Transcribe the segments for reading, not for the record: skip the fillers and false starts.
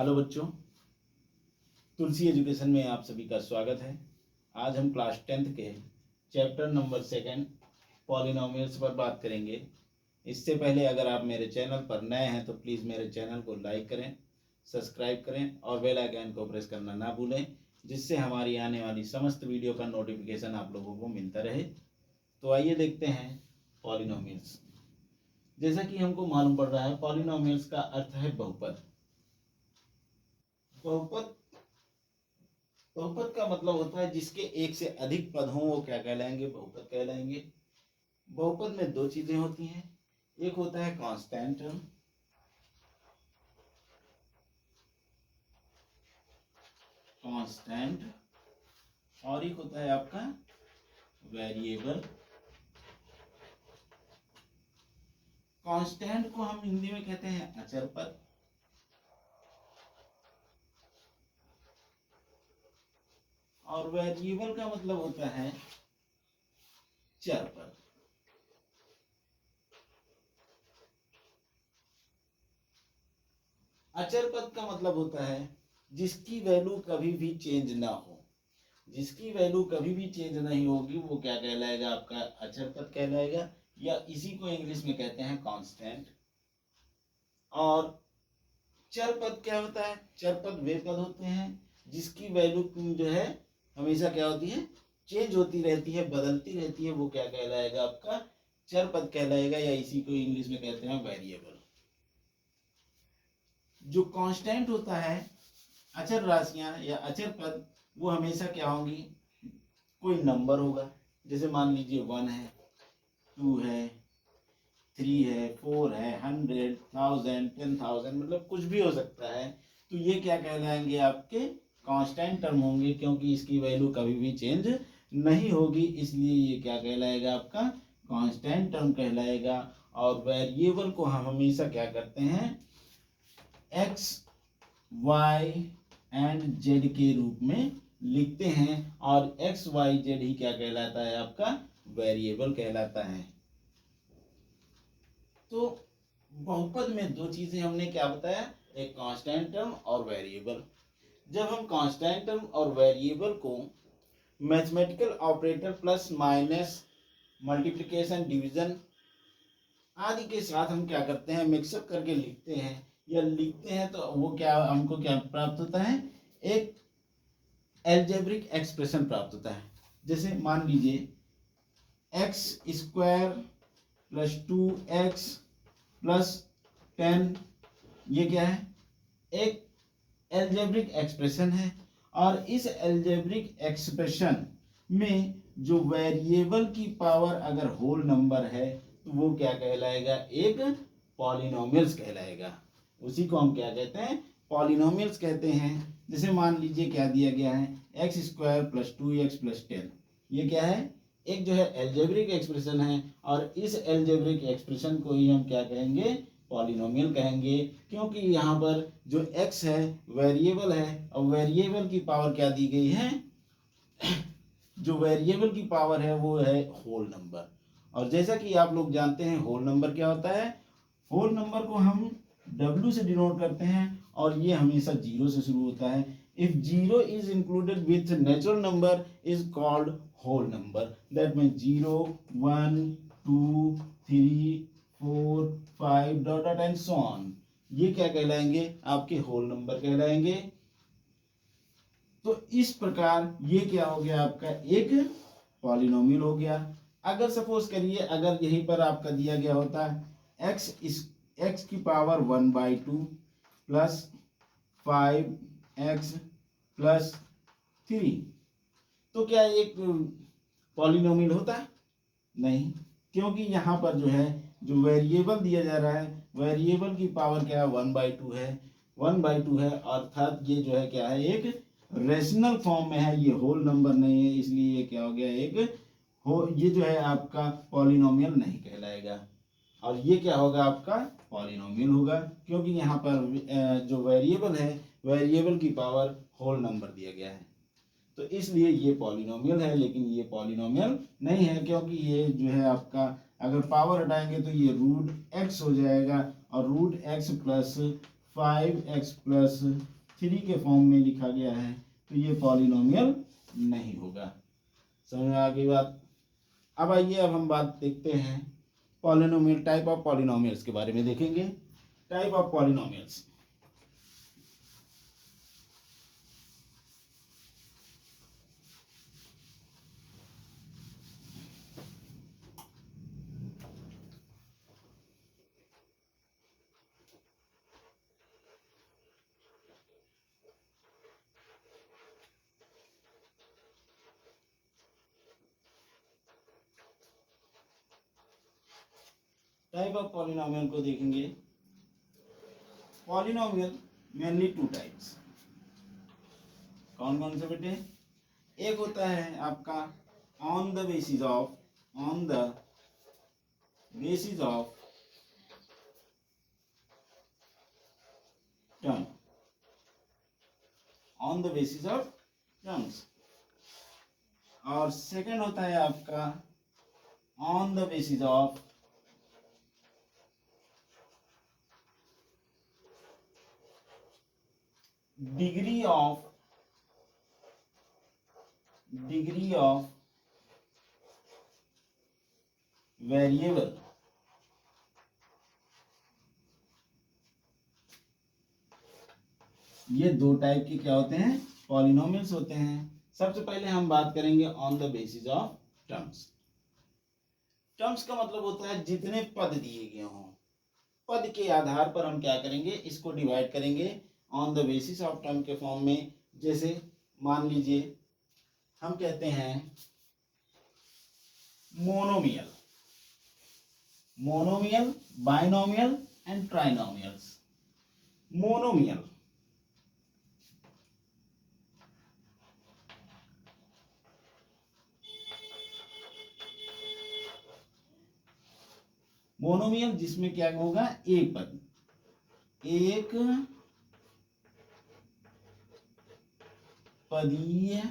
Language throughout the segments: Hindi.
हेलो बच्चों, तुलसी एजुकेशन में आप सभी का स्वागत है। आज हम क्लास 10th के चैप्टर नंबर 2 पॉलिनोमियल्स पर बात करेंगे। इससे पहले अगर आप मेरे चैनल पर नए हैं तो प्लीज़ मेरे चैनल को लाइक करें, सब्सक्राइब करें और बेल आइकन को प्रेस करना ना भूलें, जिससे हमारी आने वाली समस्त वीडियो का नोटिफिकेशन आप लोगों को मिलता रहे। तो आइए देखते हैं पॉलिनोमियल्स। जैसा कि हमको मालूम पड़ रहा है, पॉलिनोमियल्स का अर्थ है बहुपद। बहुपद बहुपद का मतलब होता है जिसके एक से अधिक पद हों, वो क्या कहलाएंगे? बहुपद कहलाएंगे। बहुपद में दो चीजें होती हैं, एक होता है कांस्टेंट टर्म, और एक होता है आपका वेरिएबल। कांस्टेंट को हम हिंदी में कहते हैं अचर पद, और वेरिएबल का मतलब होता है चर पद। अचर पद का मतलब होता है जिसकी वैल्यू कभी भी चेंज ना हो। जिसकी वैल्यू कभी भी चेंज नहीं होगी वो क्या कहलाएगा? आपका अचर पद कहलाएगा, या इसी को इंग्लिश में कहते हैं कांस्टेंट। और चर पद क्या होता है? चर पद वे पद होते हैं जिसकी वैल्यू जो है हमेशा क्या होती है? चेंज होती रहती है, बदलती रहती है। वो क्या कहलाएगा? आपका चर पद कहलाएगा, या इसी को इंग्लिश में कहते हैं वेरिएबल। जो कांस्टेंट होता है, अचर राशियां या अचर पद, वो हमेशा क्या होंगी? कोई नंबर होगा। जैसे मान लीजिए 1 है, 2 है, 3 है, 4 है, 100, 1000, 10,000, मतलब कुछ भी हो सकता है। तो ये क्या कहलाएंगे? आपके कांस्टेंट टर्म होंगे, क्योंकि इसकी वैल्यू कभी भी चेंज नहीं होगी, इसलिए ये क्या कहलाएगा? आपका कांस्टेंट टर्म कहलाएगा। और वेरिएबल को हम हमेशा क्या करते हैं? एक्स, वाई एंड जेड के रूप में लिखते हैं, और एक्स वाई जेड ही क्या कहलाता है? आपका वेरिएबल कहलाता है। तो बहुपद में दो चीजें हमने क्या बताया? एक कांस्टेंट टर्म और वेरिएबल। जब हम कांस्टेंट टर्म और वेरिएबल को mathematical operator plus minus, multiplication, division आदि के साथ हम क्या करते हैं? मिक्सअप करके लिखते हैं, तो वो क्या हमको क्या प्राप्त होता है? एक एल्जेब्रिक एक्सप्रेशन प्राप्त होता है। जैसे मान लीजिए x square plus 2x plus 10, ये क्या है? एक एल्जेब्रिक एक्सप्रेशन है। और इस एल्जेब्रिक एक्सप्रेशन में जो वेरिएबल की पावर अगर होल नंबर है तो वो क्या कहलाएगा? एक पॉलिनोमियल्स कहलाएगा। उसी को हम क्या कहते हैं? पॉलिनोमियल्स कहते हैं। जैसे मान लीजिए क्या दिया गया है? X square plus 2x plus 10, ये क्या है? एक जो है एल्जेब्रिक एक्सप्रेशन है, और इस एल्जेब्रिक एक्सप्रेशन को ही हम क्या कहेंगे? पॉलिनोमियल कहेंगे, क्योंकि यहाँ पर जो x है वेरिएबल है, और वेरिएबल की पावर क्या दी गई है? जो वेरिएबल की पावर है वो है होल नंबर। और जैसा कि आप लोग जानते हैं होल नंबर क्या होता है? होल नंबर को हम w से डिनोट करते हैं, और ये हमेशा 0 से शुरू होता है। If 0 is included with natural number is called whole number. That mean 0, 1, 2, 3, 4, 5 dot dot and so on, ये क्या कहलाएंगे? आपके होल नंबर कहलाएंगे। तो इस प्रकार ये क्या हो गया? आपका एक पॉलिनोमियल हो गया। अगर सपोज करिए, अगर यहीं पर आपका दिया गया होता है x की पावर 1/2 प्लस 5x प्लस 3, तो क्या एक पॉलिनोमियल होता? नहीं, क्योंकि यहाँ पर जो है जो वेरिएबल दिया जा रहा है, वेरिएबल की पावर क्या है? 1/2 है, 1/2 है, अर्थात ये जो है क्या है? एक रेशनल फॉर्म में है, ये होल नंबर नहीं है, इसलिए ये क्या हो गया? ये जो है आपका पॉलिनोमियल नहीं कहलाएगा। और ये क्या होगा? आपका पॉलिनोमियल होगा, क्योंकि यहाँ पर जो वेरिएबल है, वेरिएबल की पावर होल नंबर दिया गया है, तो इसलिए ये पॉलिनोमियल है। लेकिन ये पॉलिनोमियल नहीं है, क्योंकि ये जो है आपका, अगर पावर हटाएंगे तो ये रूट x हो जाएगा, और रूट x प्लस 5x+3 के फॉर्म में लिखा गया है, तो ये पॉलिनोमियल नहीं होगा। समझ में आ गई बात। अब आइए, अब हम बात देखते हैं पॉलिनोमियल, टाइप ऑफ पॉलिनोमियल्स के बारे में देखेंगे। Type of polynomials. Type of polynomial को देखेंगे। Polynomial mainly two types. कौन कौन से बेटे? एक होता है आपका on the basis of term, on the basis of terms. और सेकंड होता है आपका on the basis of degree of variable. ये दो टाइप के क्या होते हैं? पॉलिनोमियल्स होते हैं। सबसे पहले हम बात करेंगे on the basis of terms. Terms का मतलब होता है जितने पद दिए गए हों, पद के आधार पर हम क्या करेंगे, इसको डिवाइड करेंगे on the basis of term के फॉर्म में। जैसे मान लीजिए हम कहते हैं monomial, binomial and trinomials. Monomial जिसमें क्या होगा, एक पदीय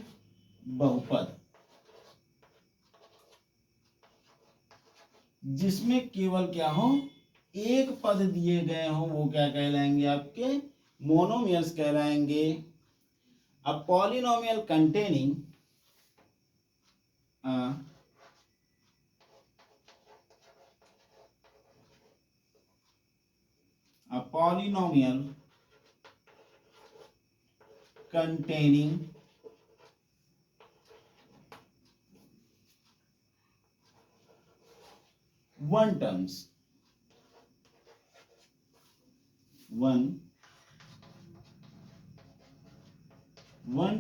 बहुपद, जिसमें केवल क्या हो, एक पद दिए गए हो, वो क्या कहलाएंगे, आपके मोनोमियल्स कहलाएंगे। अब polynomial containing a polynomial containing one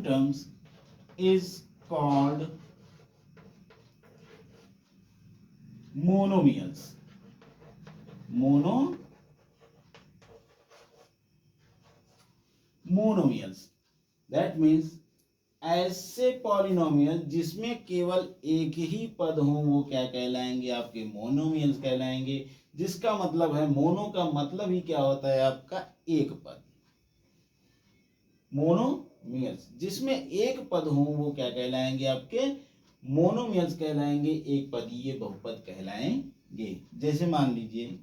terms is called monomials. Monomials, that means ऐसे पॉलिनोमियल जिसमें केवल एक ही पद हो, वो क्या कहलाएंगे, आपके मोनोमियल्स कहलाएंगे। जिसका मतलब है, मोनो का मतलब ही क्या होता है, आपका एक पद। मोनोमियल्स जिसमें एक पद हो, वो क्या कहलाएंगे, आपके मोनोमियल्स कहलाएंगे, एक पदीय बहुपद कहलाएंगे। जैसे मान लीजिए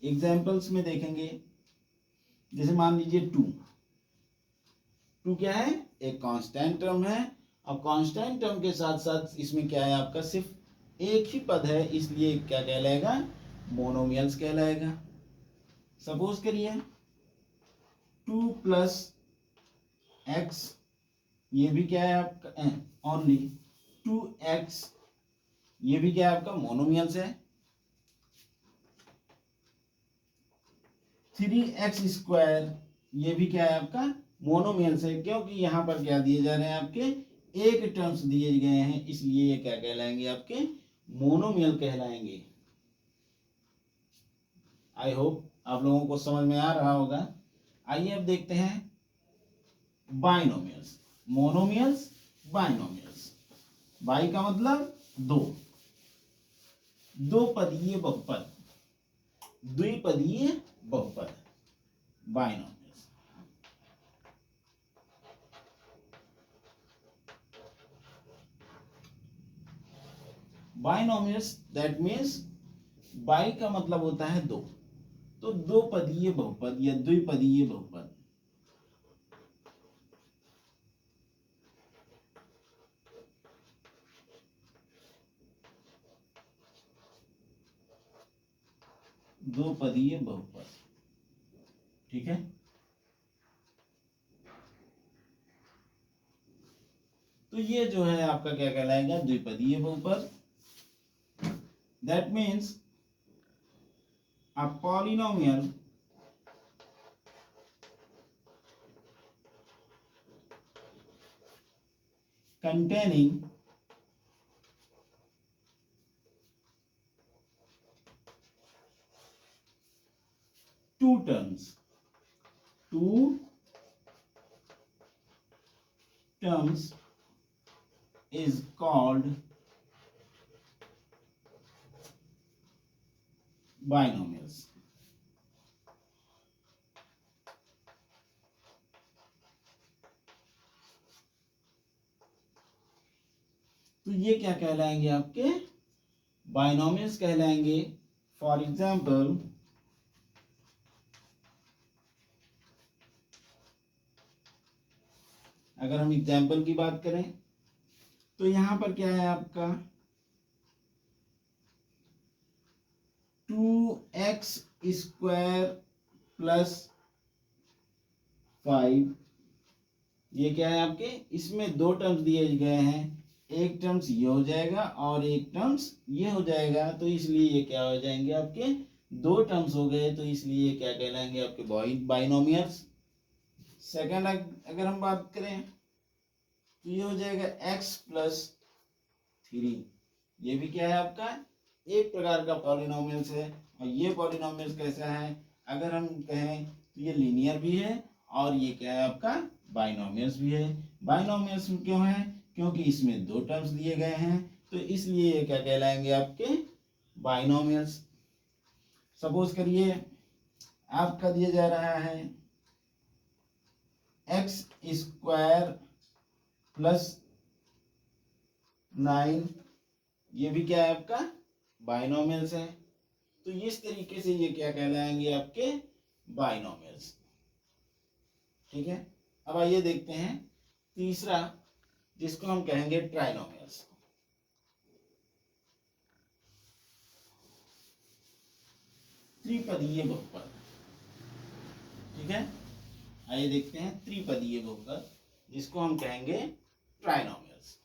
एग्जाम्पल्स में देखेंगे। जैसे मान लीजिए टू क्या है, एक कांस्टेंट टर्म है। अब कांस्टेंट टर्म के साथ साथ इसमें क्या है, आपका सिर्फ एक ही पद है, इसलिए क्या कहलाएगा, मोनोमियल्स कहलाएगा। सपोज करिए 2+x, ये भी क्या है आपका, ओनली 2x, ये भी क्या है आपका, मोनोमियल्स है। 3x², ये भी क्या है आपका, मोनोमियल्स है, क्योंकि यहां पर क्या दिए जा रहे हैं, आपके एक टर्म्स दिए गए हैं, इसलिए ये क्या कहलाएंगे, आपके मोनोमियल कहलाएंगे। आई होप आप लोगों को समझ में आ रहा होगा। आइए अब देखते हैं बाइनोमियल्स। Monomials, binomials. बाई का मतलब दो पदीय बहुपद, द्विपदीय बहुपद, binomials. Binomials that means by का मतलब होता है दो, तो दो पदीय बहुपद या द्विपदीय बहुपद। दो पदीय बहुपद, ठीक है। तो ये जो है आपका क्या कहलाएगा, द्विपदीय बहुपद। That means a polynomial containing two terms is called binomials। तो ये क्या कहलाएंगे, आपके बाइनोमियल्स कहलाएंगे। फॉर एग्जाम्पल अगर हम एग्जाम्पल की बात करें तो यहां पर क्या है आपका 2x स्क्वायर प्लस 5, ये क्या है आपके, इसमें दो टर्म्स दिए गए हैं, एक टर्म्स ये हो जाएगा और एक टर्म्स ये हो जाएगा, तो इसलिए ये क्या हो जाएंगे आपके, दो टर्म्स हो गए, तो इसलिए ये क्या कहलाएंगे आपके बाइनोमियल्स। सेकंड अगर हम बात करें तो ये हो जाएगा x प्लस 3, ये भी क्या है आपका एक प्रकार का पॉलिनोमियल्स है। और ये पॉलिनोमियल्स कैसा है, अगर हम कहें तो ये लीनियर भी है और ये क्या है आपका बाइनोमियल्स भी है। बाइनोमियल्स क्यों है, क्योंकि इसमें दो टर्म्स दिए गए हैं, तो इसलिए ये क्या कहलाएंगे आपके बाइनोमियल्स। सपोज करिए आपका दिया जा रहा है x स्क्वायर प्लस 9, ये भी क्या है आपका बाइनोमियल्स है, तो इस तरीके से ये क्या कहलाएंगे आपके बाइनोमियल्स, ठीक है। अब आइए देखते हैं तीसरा, जिसको हम कहेंगे ट्राइनोमियल्स। त्रिपदीय बहुपद, ठीक है। आइए देखते हैं त्रिपदीय बहुपद, जिसको हम कहेंगे ट्राइनोमियल्स।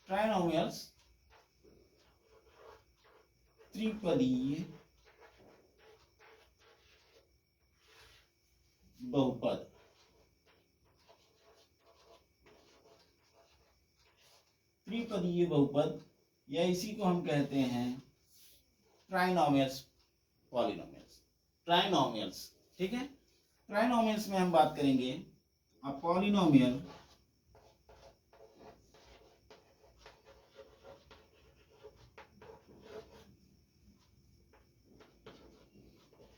ट्राइनोमियल्स त्रिपदीय बहुपद, त्रिपदीय बहुपद या इसी को हम कहते हैं ट्राइनोमियल्स, पॉलिनोमियल्स, ट्राइनोमियल्स, ठीक है। ट्राइनोमियल्स में हम बात करेंगे a polynomial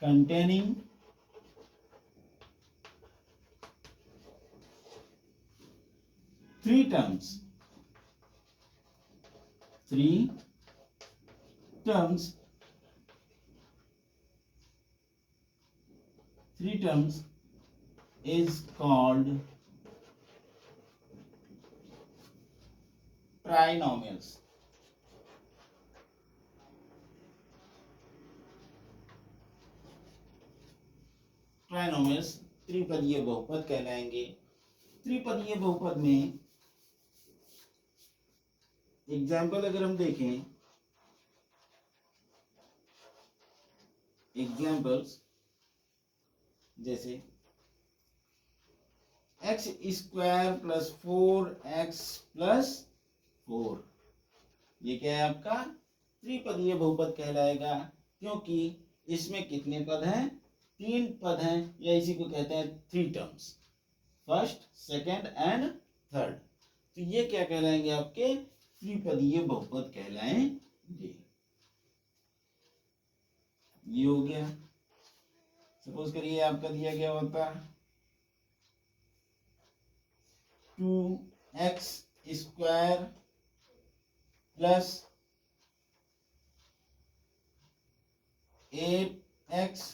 containing three terms is called trinomials। Trinomials त्रिपदीय बहुपद कहलाएंगे। त्रिपदीय बहुपद में एग्जाम्पल अगर हम देखें, एग्जाम्पल्स जैसे x square plus 4x plus 4, ये क्या है आपका त्रिपदीय बहुपद कहलाएगा, क्योंकि इसमें कितने पद हैं, तीन पद हैं, या इसी को कहते हैं three terms, first second and third, तो ये क्या कहलाएंगे आपके त्रिपदीय बहुपद कहलाएंगे। ये हो गया। सपोज करिए आपका दिया गया होता 2x square plus 8x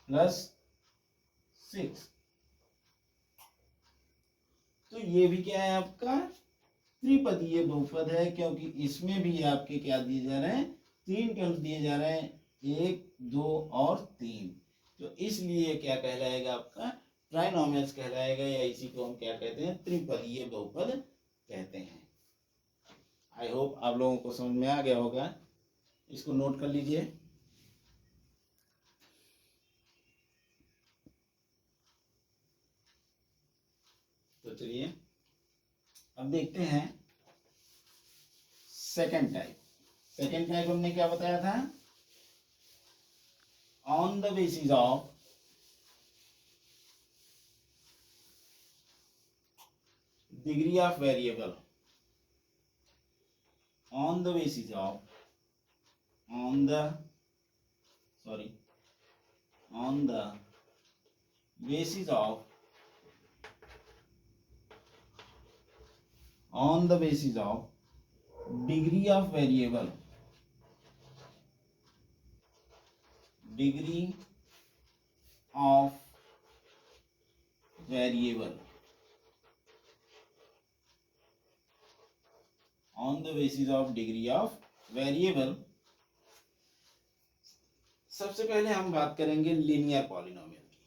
plus 6। तो ये भी क्या है आपका त्रिपदीय बहुपद है, क्योंकि इसमें भी आपके क्या दिए जा रहे हैं, 3 टर्म्स दिए जा रहे हैं, 1 2 और 3। तो इसलिए क्या कहलाएगा आपका ट्राइनोमियल्स कहलाएगा, या इसी को हम क्या कहते हैं, त्रिपदीय बहुपद कहते हैं। आई होप आप लोगों को समझ में आ गया होगा, इसको नोट कर लीजिए। तो चलिए अब देखते हैं सेकंड टाइप। सेकंड टाइप हमने क्या बताया था, on the basis of degree of variable, on the basis of on the basis of degree of variable, degree of variable, on the basis of degree of variable। सबसे पहले हम बात करेंगे लीनियर पॉलिनोमियल की।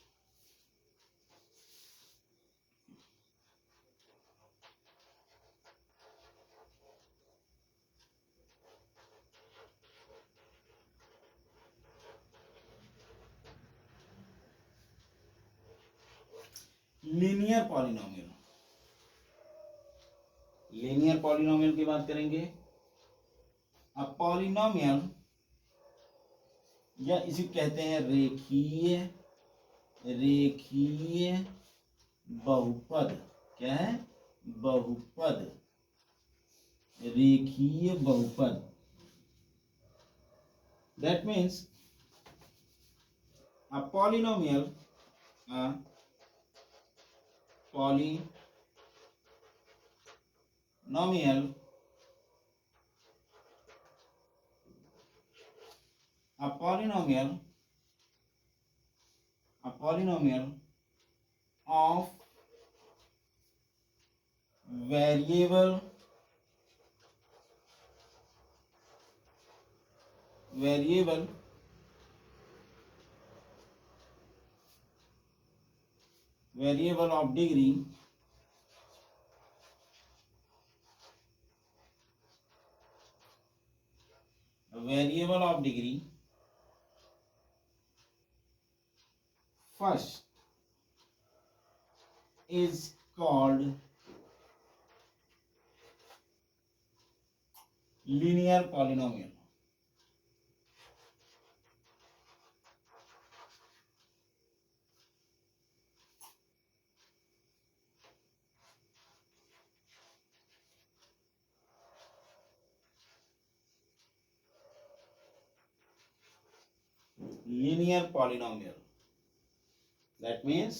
लीनियर पॉलिनोमियल, लीनियर पॉलिनोमियल की बात करेंगे। अब पॉलिनोमियल, या इसे कहते हैं रेखीय बहुपद। क्या है, बहुपद, रेखीय बहुपद। That means a polynomial of variable of degree first is called linear polynomial। Linear polynomial, that means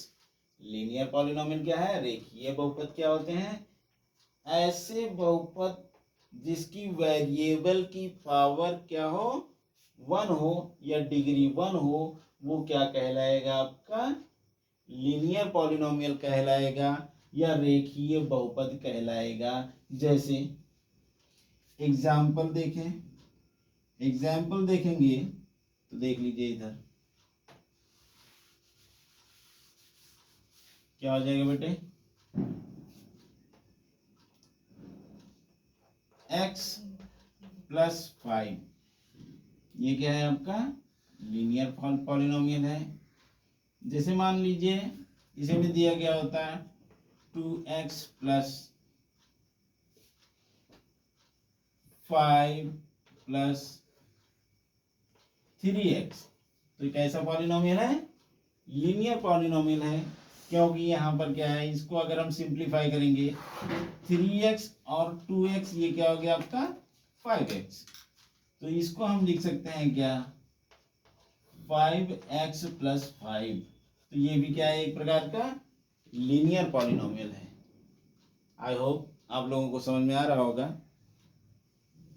linear polynomial क्या है, रेखीय बहुपद। क्या होते हैं, ऐसे बहुपद जिसकी वेरिएबल की पावर क्या हो, 1 हो या डिग्री 1 हो, वो क्या कहलाएगा, आपका लीनियर पॉलिनोमियल कहलाएगा, या रेखीय बहुपद कहलाएगा। जैसे एग्जाम्पल देखेंगे तो देख लीजिए, इधर क्या हो जाएगा बेटे, x प्लस 5, ये क्या है आपका लीनियर पॉलिनोमियल है। जैसे मान लीजिए इसे में दिया गया होता है 2x प्लस 5 प्लस 3x, तो कैसा पॉलिनोमियल है, लीनियर पॉलिनोमियल है। क्योंकि यहाँ पर क्या है, इसको अगर हम सिंप्लीफाई करेंगे 3x और 2x, ये क्या हो गया आपका 5x। तो इसको हम लिख सकते हैं क्या, 5x+5, तो ये भी क्या है, एक प्रकार का लीनियर पॉलिनोमियल है। आई होप आप लोगों को समझ में आ रहा होगा।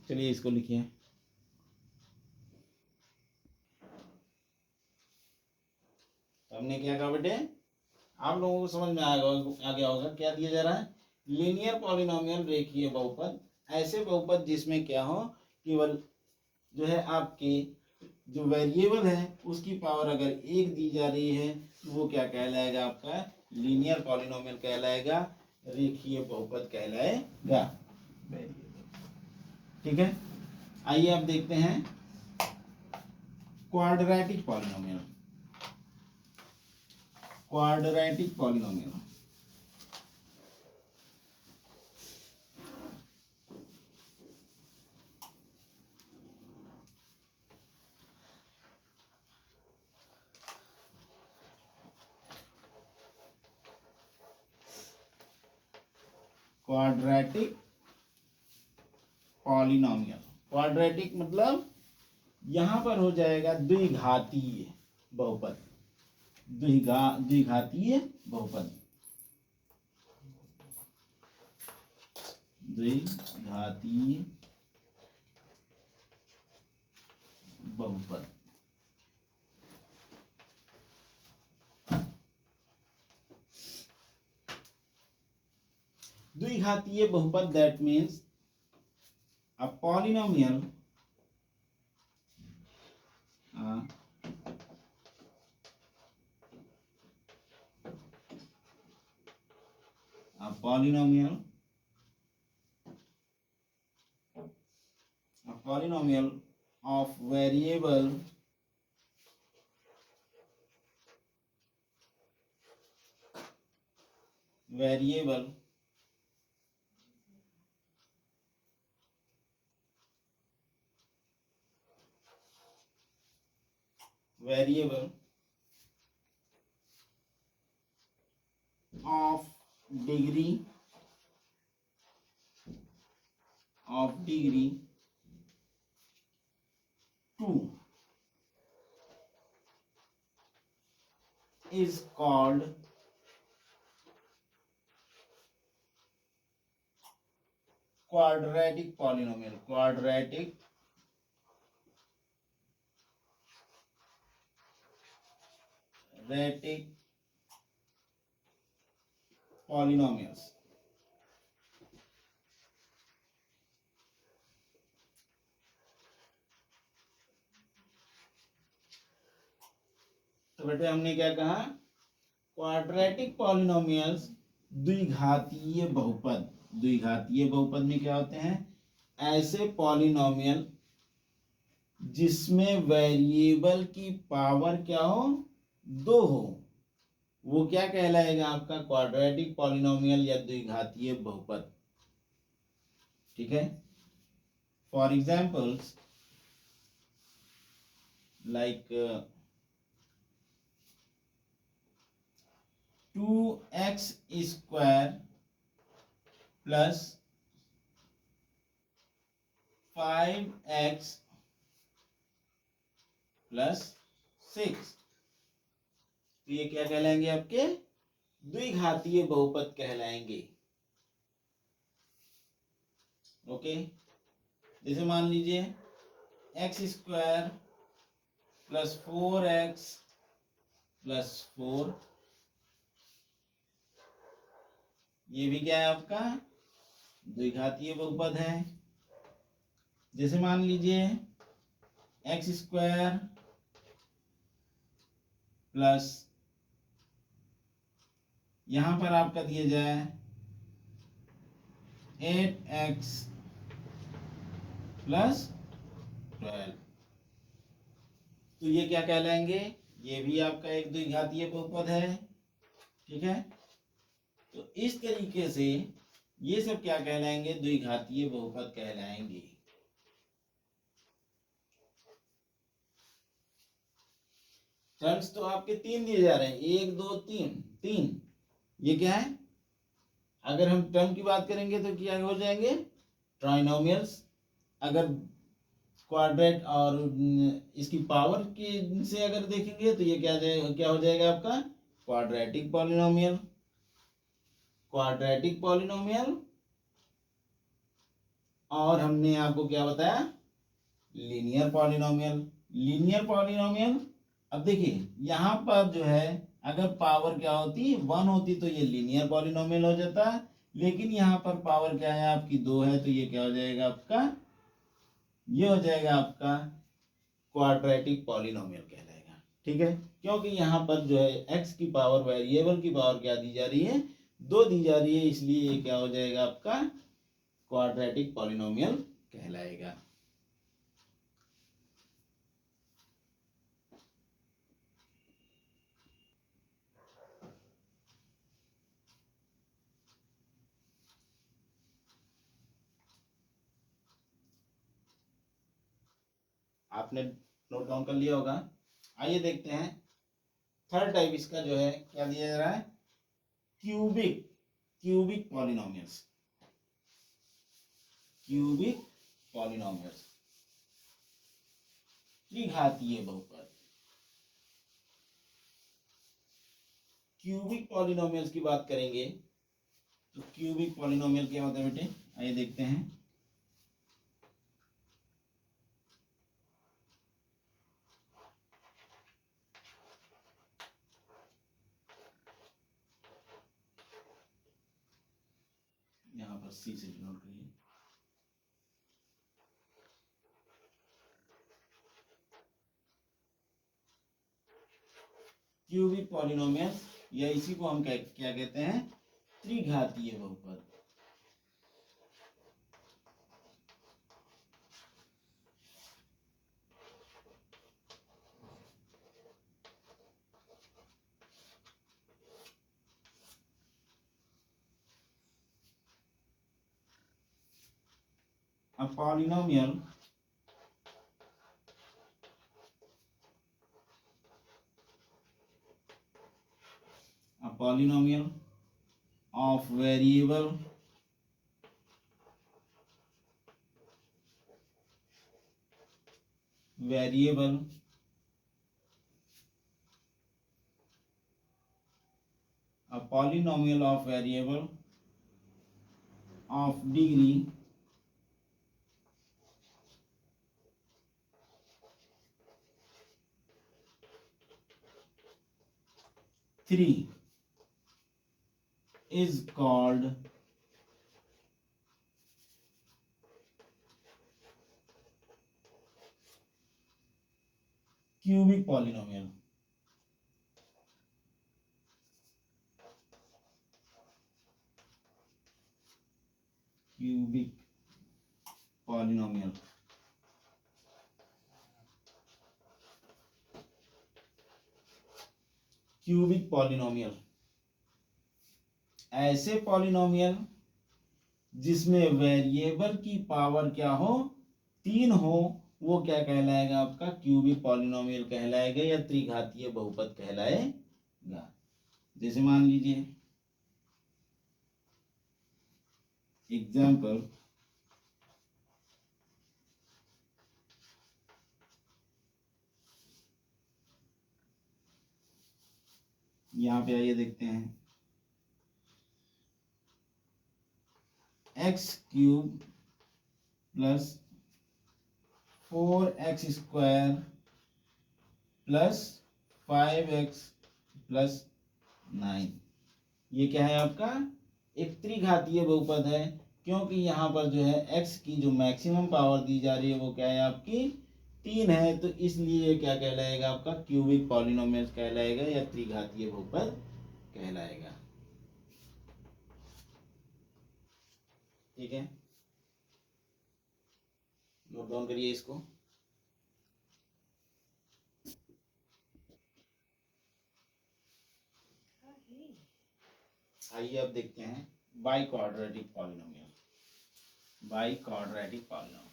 चलिए इसको लिखिए। हमने क्या कहा बेटे, आप लोगों को समझ में आ गया होगा क्या दिया जा रहा है, लीनियर पॉलिनोमियल रेखीय बहुपद, ऐसे बहुपद जिसमें क्या हो, केवल जो है आपके जो वेरिएबल है उसकी पावर अगर एक दी जा रही है तो वो क्या कहलाएगा, आपका लीनियर पॉलिनोमियल कहलाएगा, रेखीय बहुपद कहलाएगा। ठीक है, आइए आप देखते हैं quadratic polynomial. Quadratic polynomial quadratic polynomial, quadratic मतलब यहां पर हो जाएगा द्विघातीय बहुपद, द्विघातीय बहुपद, द्विघातीय बहुपद। द्विघातीय बहुपद that means a polynomial a polynomial of variable of degree 2 is called quadratic polynomial, quadratic polynomials। तो बेटे हमने क्या कहा, क्वाड्रेटिक पॉलिनोमियल्स द्विघातीय बहुपद, द्विघातीय बहुपद में क्या होते हैं, ऐसे पॉलिनोमियल जिसमें वेरिएबल की पावर क्या हो, 2 हो, वो क्या कहलाएगा, आपका क्वाड्रेटिक पॉलिनोमियल या द्विघातीय बहुपद। ठीक है, for examples like 2x² plus 5x plus 6, तो ये क्या कहलाएंगे, आपके द्विघातीय बहुपद कहलाएंगे। ओके, जैसे मान लीजिए x² प्लस 4x प्लस 4, ये भी क्या है, आपका द्विघातीय बहुपद है। जैसे मान लीजिए x² प्लस यहां पर आपका दिया जाए 8x प्लस 12, तो ये क्या कहलाएंगे, ये भी आपका एक द्विघातीय बहुपद है। ठीक है, तो इस तरीके से ये सब क्या कहलाएंगे, द्विघातीय बहुपद कहलाएंगे। टर्म्स तो आपके 3 दिए जा रहे हैं, 1 2 3, ये क्या है, अगर हम टर्म की बात करेंगे तो क्या हो जाएंगे, ट्राइनोमियल्स। अगर क्वाड्रेट और इसकी पावर के से अगर देखेंगे तो ये क्या हो जाएगा आपका क्वाड्रेटिक पॉलिनोमियल। क्वाड्रेटिक पॉलिनोमियल और हमने आपको क्या बताया लीनियर पॉलिनोमियल। लीनियर पॉलिनोमियल, अब देखिए यहां पर जो है अगर पावर क्या होती 1 होती तो ये लीनियर पॉलिनोमियल हो जाता, लेकिन यहाँ पर पावर क्या है आपकी 2 है तो ये क्या हो जाएगा आपका, ये हो जाएगा आपका क्वाड्रेटिक पॉलिनोमियल कहलाएगा। ठीक है, क्योंकि यहाँ पर जो है x की पावर वेरिएबल की पावर क्या दी जा रही है 2 दी जा रही है, इसलिए ये क्या हो जाएगा आपका क्वाड्रेटिक पॉलिनोमियल कहलाएगा। आपने नोट डाउन कर लिया होगा। आइए देखते हैं थर्ड टाइप इसका जो है क्या दिया जा रहा है cubic cubic polynomials. Cubic polynomials त्रिघातीय बहुपद। क्यूबिक पॉलिनोमियल्स की बात करेंगे तो क्यूबिक पॉलिनोमियल क्या होता है बेटे, आइए देखते हैं। यहाँ पर सी से नोट करिए। क्यूबिक पॉलिनोमियल्स या इसी को हम क्या कहते हैं त्रिघातीय बहुपद। A polynomial of variable a polynomial of variable of degree 3 is called cubic polynomial। Cubic polynomial cubic polynomial ऐसे पॉलिनोमियल जिसमें वेरिएबल की पावर क्या हो 3 हो, वो क्या कहलाएगा आपका क्यूबिक पॉलिनोमियल कहलाएगा या त्रिघातीय बहुपद कहलाएगा। जैसे मान लीजिए एग्जाम्पल, यहाँ पे आइए देखते हैं x cube plus 4x² plus 5x plus 9, ये क्या है आपका एक त्रिघातीय बहुपद है, क्योंकि यहाँ पर जो है x की जो मैक्सिमम पावर दी जा रही है वो क्या है आपकी 3 है, तो इसलिए क्या कहलाएगा आपका क्यूबिक पॉलिनोमियल कहलाएगा या त्रिघातीय बहुपद कहलाएगा। ठीक है, नोट डाउन करिए इसको। आइए अब देखते हैं by quadratic polynomial. By quadratic polynomial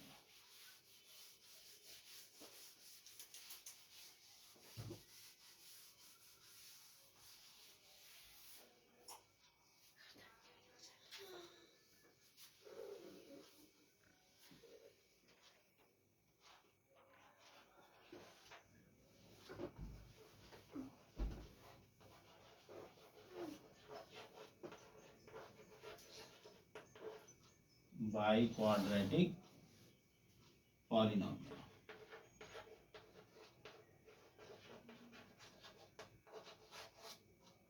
by quadratic polynomial.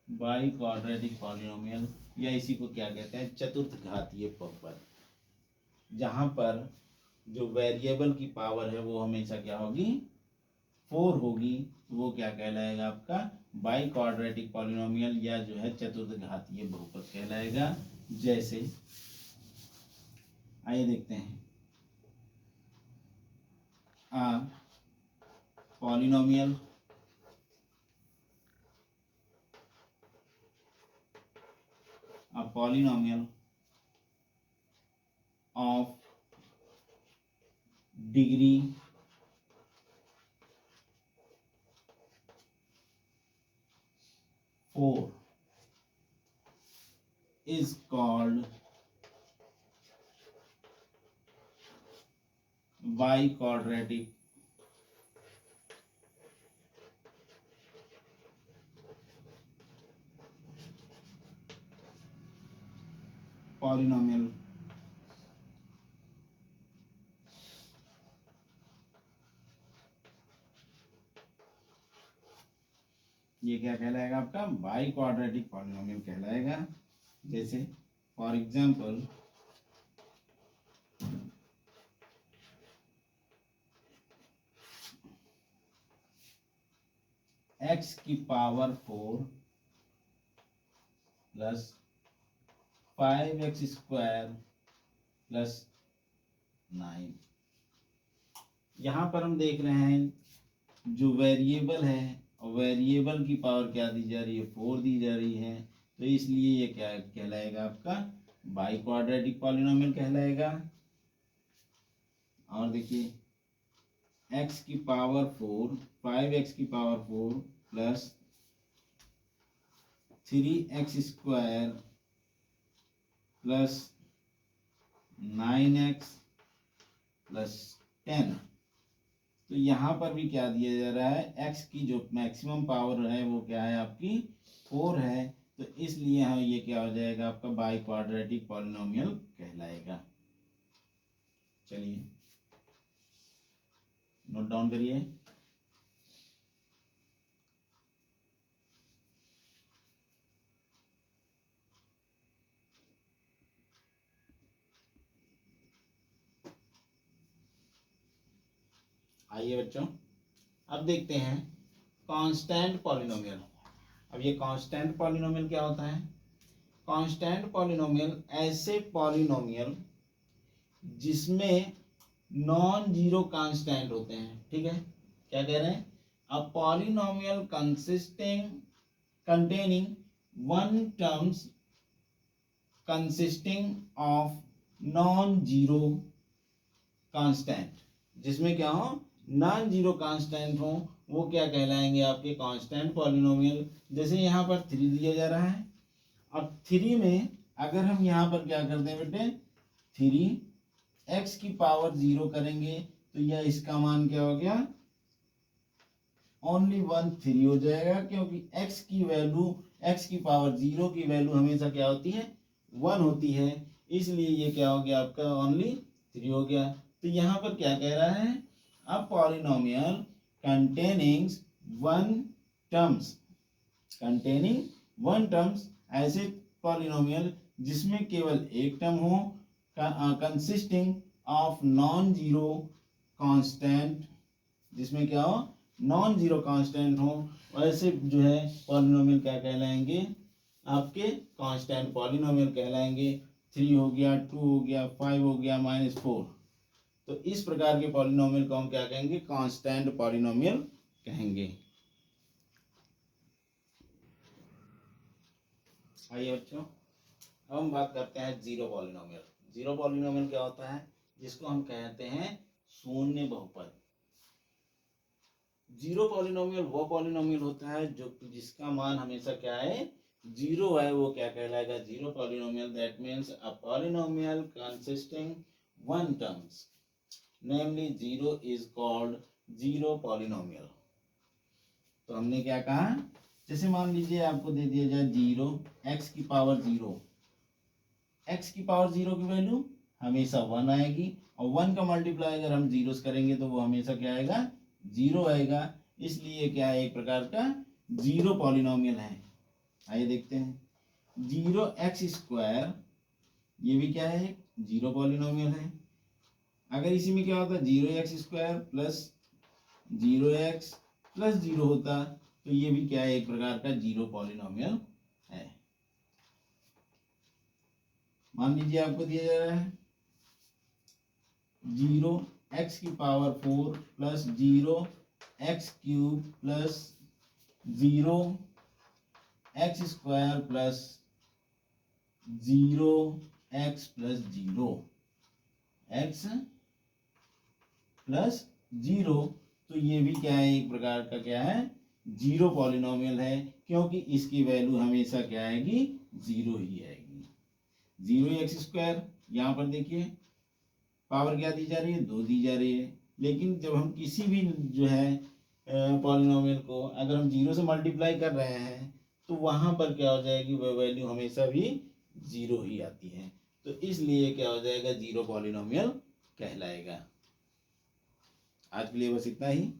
By quadratic polynomial या इसी को क्या कहते हैं, चतुर्थ घातीय बहुपद, जहां पर जो वेरिएबल की पावर है वो हमेशा क्या होगी, 4 होगी। वो क्या कहलाएगा आपका बाई क्वाड्रेटिक पॉलिनोमियल या जो है चतुर्थ घातीय बहुपद कहलाएगा। जैसे आइए देखते हैं, polynomial of degree four is called biquadratic polynomial। ये क्या कहलाएगा आपका बाई क्वाड्रेटिक पॉलिनोमियल कहलाएगा। जैसे फॉर एग्जांपल x की power 4 plus 5x square plus 9। यहाँ पर हम देख रहे हैं जो वेरिएबल है, वेरिएबल की पावर क्या दी जा रही है, 4 दी जा रही है। तो इसलिए ये क्या कहलाएगा आपका बाई क्वाड्रेटिक पॉलिनोमियल कहलाएगा। और देखिए x की पावर 4, 5x की power 4 plus 3x square plus 9x plus 10। तो यहाँ पर भी क्या दिया जा रहा है, x की जो मैक्सिमम पावर है वो क्या है आपकी 4 है। तो इसलिए हाँ ये क्या हो जाएगा आपका बाई क्वाड्रेटिक पॉलिनोमियल कहलाएगा। चलिए नोट डाउन करिए। आइए बच्चों अब देखते हैं कांस्टेंट पॉलिनोमियल। अब ये कांस्टेंट पॉलिनोमियल क्या होता है, कांस्टेंट पॉलिनोमियल ऐसे पॉलिनोमियल जिसमें नॉन जीरो कांस्टेंट होते हैं। ठीक है, क्या कह रहे हैं, अ polynomial containing one terms consisting of non-zero constant, जिसमें क्या हो नॉन जीरो कांस्टेंट हो, वो क्या कहलाएंगे आपके कांस्टेंट पॉलिनोमियल। जैसे यहाँ पर 3 दिया जा रहा है, अब 3 में अगर हम यहाँ पर क्या करते हैं बेटे, 3x की पावर 0 करेंगे तो यह इसका मान क्या हो गया, ओनली 1 3 हो जाएगा, क्योंकि x की वैल्यू, x की पावर 0 की वैल्यू हमेशा क्या होती है 1 होती है। इसलिए ये क्या हो गया आपका ओनली 3 हो गया। तो यहाँ पर क्या कह रहा है, a polynomial containing one terms, ऐसे पॉलिनोमियल जिसमें केवल एक टर्म हो, consisting of non zero constant, जिसमें क्या हो नॉन जीरो कांस्टेंट हो, वैसे जो है पॉलिनोमियल क्या कहलाएंगे आपके कांस्टेंट पॉलिनोमियल कहलाएंगे। 3 हो गया, 2 हो गया, 5 हो गया, -4। तो इस प्रकार के पॉलिनोमियल को हम क्या कहेंगे, कांस्टेंट पॉलिनोमियल कहेंगे। आइए बच्चों अब हम बात करते हैं जीरो पॉलिनोमियल। जीरो पॉलिनोमियल क्या होता है, जिसको हम कहते हैं शून्य बहुपद। जीरो पॉलिनोमियल वो पॉलिनोमियल होता है जो जिसका मान हमेशा क्या है, 0 है, वो क्या कहलाएगा zero polynomial. That means a polynomial consisting one terms, namely 0 is called zero polynomial. तो हमने क्या कहा, जैसे मान लीजिए आपको दे दिया जाए 0, x की पावर 0, x की पावर 0 की वैल्यू हमेशा 1 आएगी, और 1 का मल्टीप्लाई अगर हम जीरो से करेंगे तो वो हमेशा क्या आएगा, 0 आएगा। इसलिए क्या है, एक प्रकार का जीरो पॉलिनोमियल है। आइए देखते हैं, 0x², ये भी क्या है, जीरो पॉलिनोमियल है। अगर इसी में क्या होता, 0x² प्लस 0x प्लस 0 होता, तो ये भी क्या है, एक प्रकार का जीरो पॉलिनोमियल है। मान लीजिए आपको दिया जा रहा है 0x⁴ plus 0x³ plus 0x² plus 0x plus 0 x plus 0। तो ये भी क्या है, एक प्रकार का क्या है, जीरो पॉलिनोमियल है, क्योंकि इसकी वैल्यू हमेशा क्या आएगी, 0 ही आएगी। 0x², यहाँ पर देखिए पावर क्या दी जा रही है, 2 दी जा रही है। लेकिन जब हम किसी भी जो है पॉलिनोमियल को अगर हम 0 से मल्टीप्लाई कर रहे हैं, तो वहाँ पर क्या हो जाएगी, वह वैल्यू हमेशा भी 0 ही आती है। तो इसलिए क्या हो जाएगा, जीरो पॉलिनोमियल कहलाएगा। आज के लिए बस इतना ही।